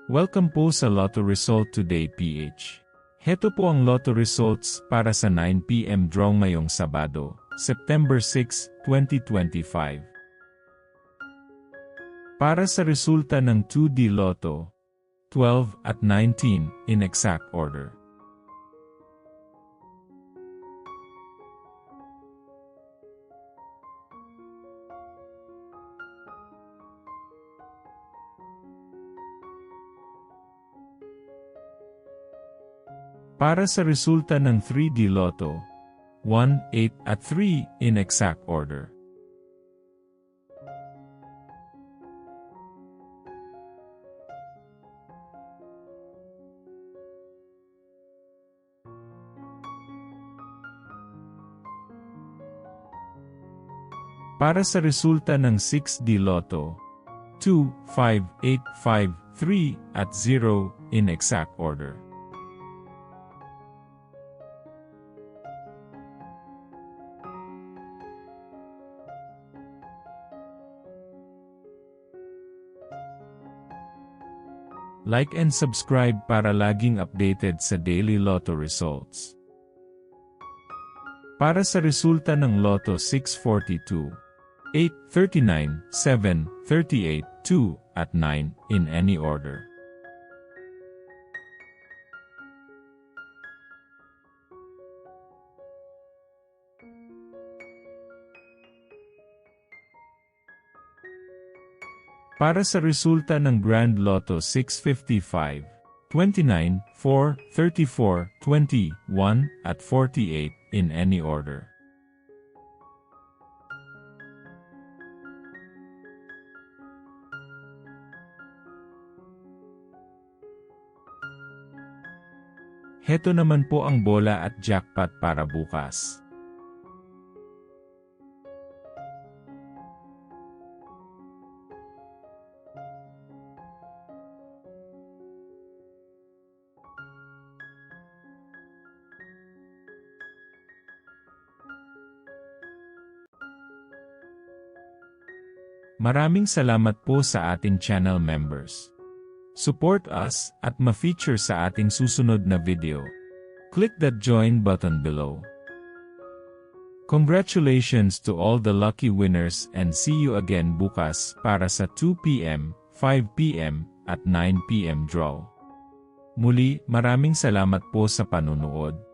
Welcome po sa Lotto Result Today PH. Heto po ang Lotto Results para sa 9 PM draw ngayong Sabado, September 6, 2025. Para sa resulta ng 2D Lotto, 12 at 19 in exact order. Para sa resulta ng 3D Lotto, 1, 8 at 3 in exact order. Para sa resulta ng 6D Lotto, 2, 5, 8, 5, 3 at 0 in exact order. Like and subscribe para laging updated sa daily Lotto results. Para sa resulta ng Lotto 642, 8, 39, 7, 38, 2, at 9 in any order. Para sa resulta ng Grand Lotto 655, 29, 4, 34, 20, 1, at 48 in any order. Heto naman po ang bola at jackpot para bukas. Maraming salamat po sa ating channel members. Support us at ma-feature sa ating susunod na video. Click that join button below. Congratulations to all the lucky winners and see you again bukas para sa 2 PM, 5 PM, at 9 PM draw. Muli, maraming salamat po sa panunood.